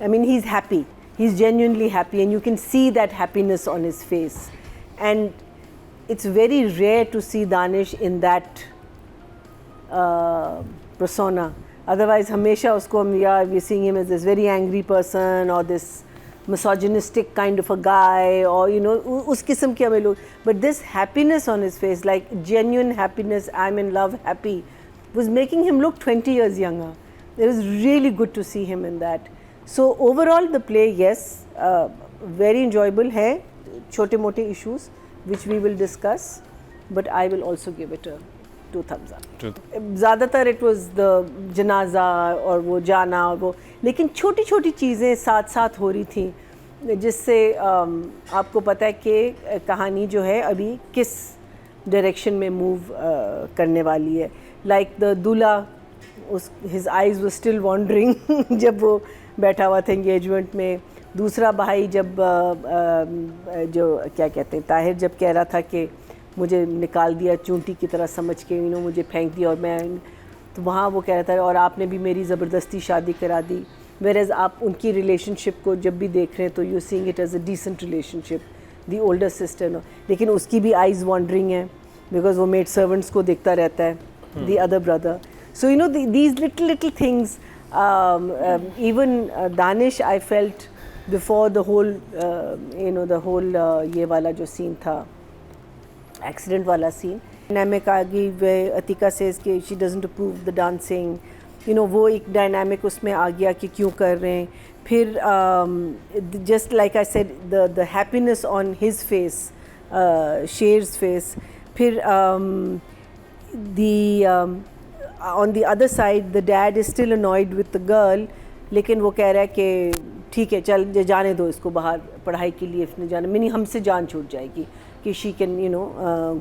I mean, he's happy. He's genuinely happy, and you can see that happiness on his face. And it's very rare to see Danish in that persona. Otherwise, hamesha usko we're seeing him as this very angry person or this misogynistic kind of a guy, or us kisam ke hame log. But this happiness on his face, like genuine happiness, I'm in love, happy, was making him look 20 years younger. It was really good to see him in that. So overall, the play, yes, very enjoyable hai. Chote mote issues which we will discuss, but I will also give it a 2 thumbs up. ज़्यादातर it was the जनाजा और वो जाना और वो, लेकिन छोटी छोटी चीज़ें साथ साथ हो रही थी जिससे आपको पता है कि कहानी जो है अभी किस डायरेक्शन में मूव करने वाली है. लाइक द दूल्हा, his eyes were still wandering जब वो बैठा हुआ था एंगेजमेंट में. दूसरा भाई जब जो क्या कहते हैं ताहिर जब कह रहा था कि मुझे निकाल दिया चूंटी की तरह समझ के, मुझे फेंक दिया, और मैं तो वहाँ वो कह रहा था और आपने भी मेरी ज़बरदस्ती शादी करा दी. वेयरएज़ आप उनकी रिलेशनशिप को जब भी देख रहे हैं तो you seeing it as a decent relationship, the older sister. लेकिन उसकी भी आइज़ वॉन्डरिंग है बिकॉज वो मेड सर्वेंट्स को देखता रहता है, the other brother. So these little things, even Danish I felt before the whole ये वाला जो सीन था, एक्सीडेंट वाला सीन, डायनामिक आ गई वे अतिका सेज कि she doesn't approve the dancing, वो एक डायनामिक उसमें आ गया कि क्यों कर रहे हैं. फिर just like I said the happiness on his face, Sher's face. फिर on the other side the dad is still annoyed with the girl, लेकिन वो कह रहा है कि ठीक है चल जाने दो इसको बाहर पढ़ाई के लिए, इसने जाना मीनिंग हमसे जान छूट जाएगी कि she can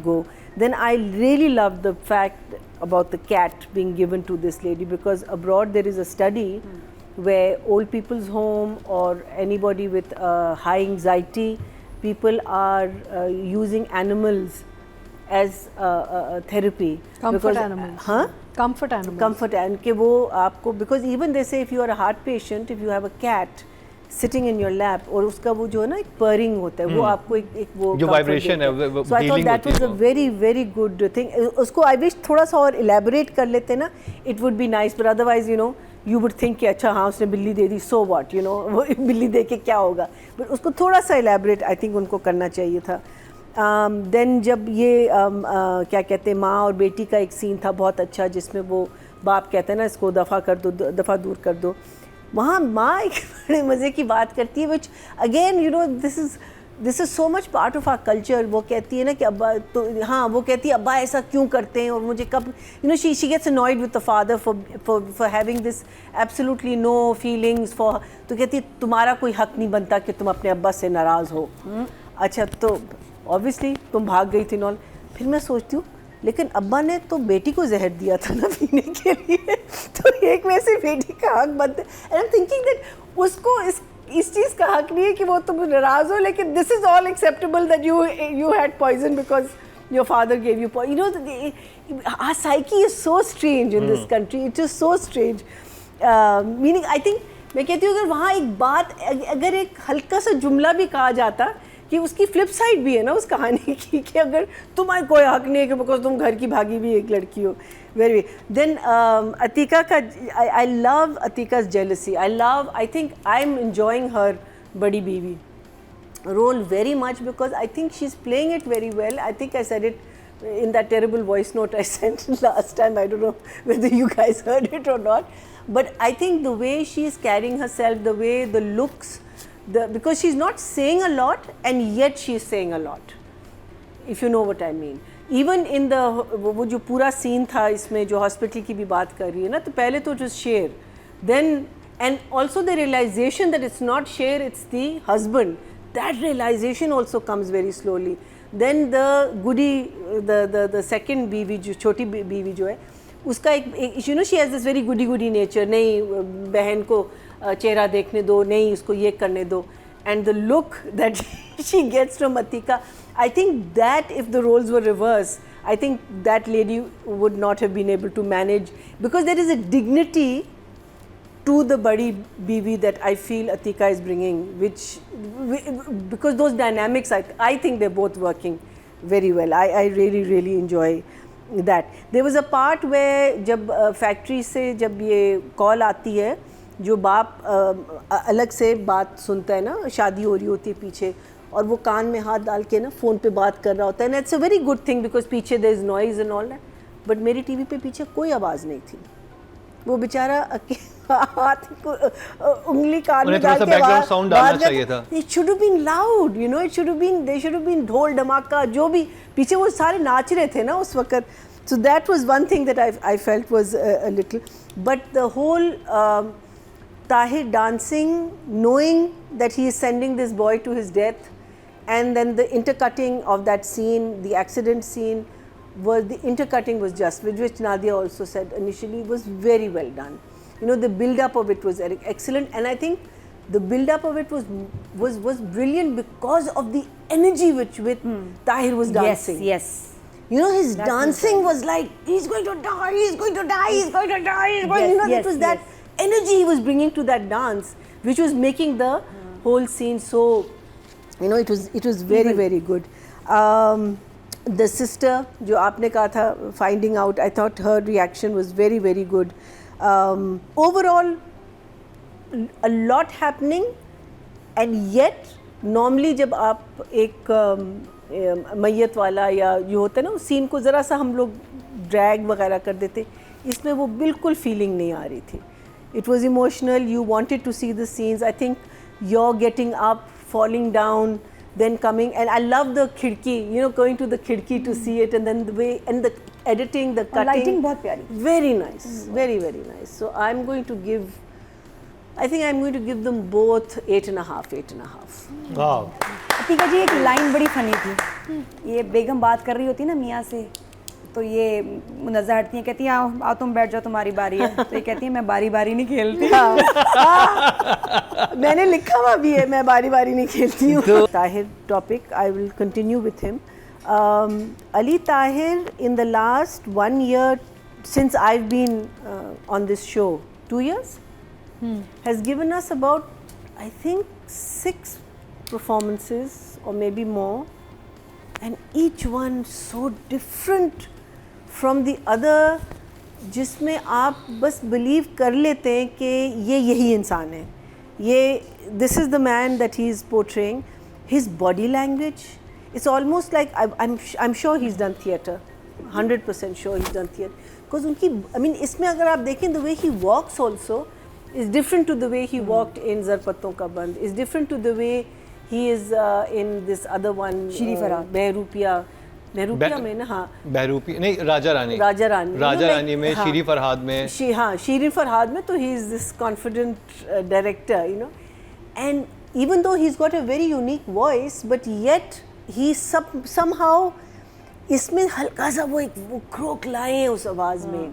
go. Then I really love the fact about the cat being given to this lady, because abroad there is a study where old people's home or anybody with high anxiety, people are using animals as therapy. Comfort animals. Huh? Comfort animals. Comfort animals. कि वो आपको, because even they say if you are a heart patient, if you have a cat sitting in your lap, और उसका वो जो है ना एक purring होता है, वो आपको एक वो जो vibration है, so I thought that was a very very good thing. उसको I wish थोड़ा सा और elaborate कर लेते ना, it would be nice, but otherwise you would think कि अच्छा हाँ उसने बिल्ली दे दी, so what, वो बिल्ली दे के क्या होगा, but उसको थोड़ा सा elaborate I think उनको करना चाहिए था. Then जब ये क्या कहते हैं माँ और बेटी का एक सीन था बहुत अच्छा, जिसमें वो बाप कहता है ना इसको दफ़ा दूर कर दो, वहाँ माँ एक बड़े मज़े की बात करती है, which again this is so much part of our culture. वो कहती है ना कि अब्बा तो हाँ, वो कहती है अब्बा ऐसा क्यों करते हैं, और मुझे कब she gets annoyed with the father for having this absolutely no feelings for, तो कहती है तुम्हारा कोई हक नहीं बनता कि तुम अपने अब्बा से नाराज़ हो. अच्छा तो ऑब्वियसली तुम भाग गई थी नॉल. फिर मैं सोचती हूँ लेकिन अब्बा ने तो बेटी को जहर दिया था ना पीने के लिए, तो एक वैसे बेटी का हक बनता है. And I am thinking that उसको इस चीज़ का हक नहीं है कि वो तुम नाराज़ हो, लेकिन this is all acceptable that you had poison because your father gave you poison. Our psyche is so strange in this country, it is so strange. Meaning I think मैं कहती हूँ अगर वहाँ एक बात, अगर एक हल्का सा जुमला भी कहा जाता कि उसकी फ्लिप साइड भी है ना उस कहानी की, कि अगर तुम्हारा कोई हक नहीं है कि बिकॉज तुम घर की भागी भी एक लड़की हो. वेरी देन अतीका का, I love Atika's jealousy. I think I'm enjoying her बड़ी बीवी role very much, because I think she's playing it very well. I think I said it in that terrible voice note I sent last time. I don't know whether you guys heard it or not, but I think the way she's carrying herself, the way, the looks, because she's not saying a lot and yet she's saying a lot, if you know what I mean. Even in the वो जो पूरा scene था इसमें जो hospital की भी बात कर रही है ना, तो पहले तो just शेर, then and also the realization that it's not शेर, it's the husband, that realization also comes very slowly. Then the goody, the second बीवी जो छोटी बीवी जो है उसका एक she has this very goody nature, नहीं बहन को चेहरा देखने दो, नहीं उसको ये करने दो, and the look that she gets from Atika, I think that if the roles were reversed, I think that lady would not have been able to manage, because there is a dignity to the badi biwi that I feel Atika is bringing, because those dynamics, I think they're both working very well. I really enjoy that. There was a part where जब factory से जब ये call आती है, जो बाप अलग से बात सुनता है ना, शादी हो रही होती है पीछे और वो कान में हाथ डाल के ना फ़ोन पे बात कर रहा होता है, and it's a very good thing because पीछे there is noise and all that. But मेरी टीवी पे पीछे कोई आवाज़ नहीं थी, वो बेचारा हाथ को उंगली कान में डाल के बैकग्राउंड साउंड डालना चाहिए था. It should have been loud, you know, they should have been ढोल धमाका जो भी पीछे वो सारे नाच रहे थे ना उस वक्त. So that was one thing that I felt was a little, but the whole Tahir dancing, knowing that he is sending this boy to his death, and then the intercutting of that scene, the accident scene, the intercutting was just, which Nadia also said initially, was very well done. You know, the build-up of it was excellent, and I think the build-up of it was brilliant because of the energy with Tahir was dancing. Yes. You know, his dancing was like, he's going to die, he's going to die, he's going to die, he's going. You know, it was that energy he was bringing to that dance, which was making the whole scene so, you know, it was very good. The sister, जो आपने कहा था, finding out, I thought her reaction was very good. Overall, a lot happening, and yet normally जब आप एक मैयत वाला या जो होता है ना, उस सीन को ज़रा सा हम लोग ड्रैग वगैरह कर देते, इसमें वो बिल्कुल फीलिंग नहीं आ रही थी. It was emotional, you wanted to see the scenes. I think you're getting up, falling down, then coming, and I love the khidki, you know, going to the khidki to see it, and then the way, and the editing, the cutting. Lighting बहुत प्यारी. Very nice, very nice. So I'm going to give, I think I'm going to give them both 8.5. Wow. Atika जी एक line बड़ी funny थी, ये बेगम बात कर रही होती ना मियाँ से, तो ये मुनज़्ज़ा हटती है, कहती है आओ तुम बैठ जाओ, तुम्हारी बारी है, तो ये कहती है मैं बारी नहीं खेलती. मैंने लिखा हुआ भी है, मैं बारी नहीं खेलती हूँ. Tahir topic, I will continue with him. Ali Tahir, in the last 1 year since I've been on this show, 2 years, has given us about, I think, 6 performances or maybe more, and each one so different from the other, जिसमें आप बस believe कर लेते हैं कि ये यही इंसान है, ये this is the man that he is portraying. His body language, it's almost like I'm sure he's done theatre, 100% sure he's done theatre, because उनकी, I mean, इसमें अगर आप देखें, the way he walks also is different to the way he walked in ज़रपत्तों का बंद, is different to the way he is in this other one, शीरी फरहाद, बहरूपिया में ना, हाँ बहरूपिया नहीं, राजा रानी में, शीरी फरहाद में, हाँ शीरी फरहाद में, तो he is this confident director, you know, and even though he's got a very unique voice, but yet he somehow इसमें हल्का सा वो क्रोक लाए हैं उस आवाज़ में,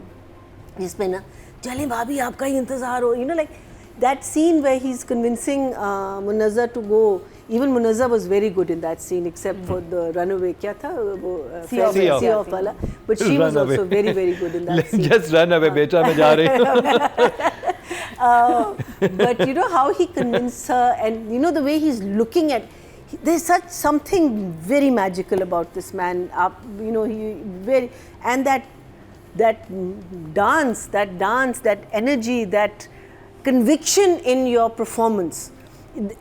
जिसमें ना चले भाभी आपका ही इंतज़ार हो, you know, like that scene where he's convincing Munazza to go. Even Munazza was very good in that scene, except for the runaway. क्या था वो? See off वाला. But she was also very good in that scene. Just run away, बेटा मैं जा रही हूँ. But you know how he convinced her, and you know the way he's looking at. There's something very magical about this man. You know, he very, and that dance, that energy, that conviction in your performance.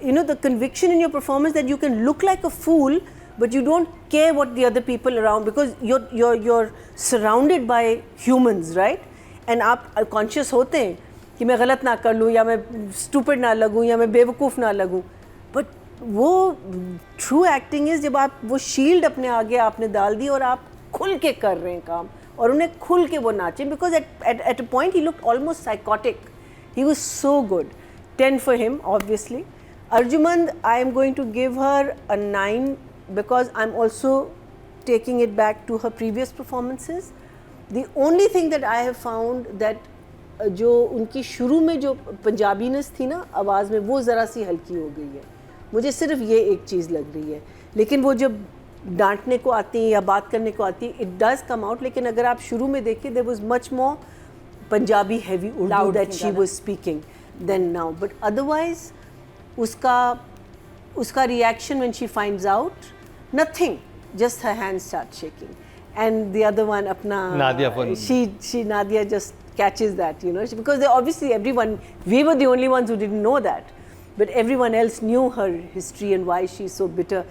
You know, the conviction in your performance that you can look like a fool, but you don't care what the other people around, because you're surrounded by humans, right? And आप conscious होते हैं कि मैं गलत ना कर लूँ, या मैं stupid ना लगूँ, या मैं बेवकूफ़ ना लगूँ. But वो true acting is जब आप वो shield अपने आगे आपने डाल दी और आप खुल के कर रहे हैं काम, और उन्हें खुल के वो नाचें, because at a point he looked almost psychotic. He was so good. 10 for him, obviously. Arjumand, I am going to give her a 9 because I'm also taking it back to her previous performances. The only thing that I have found that जो उनकी शुरू में जो पंजाबीनेस थी ना आवाज़ में, वो ज़रा सी हल्की हो गई है. मुझे सिर्फ ये एक चीज़ लग रही है, लेकिन वो जब डांटने को आती है या बात करने को आती है, it does come out. लेकिन अगर आप शुरू में देखिए, there was much more Punjabi heavy Urdu that she was speaking. than now. But otherwise, uska reaction when she finds out, nothing. Just her hands start shaking. And the other one, Nadia just catches that, you know, because obviously everyone, we were the only ones who didn't know that. But everyone else knew her history and why she's so bitter.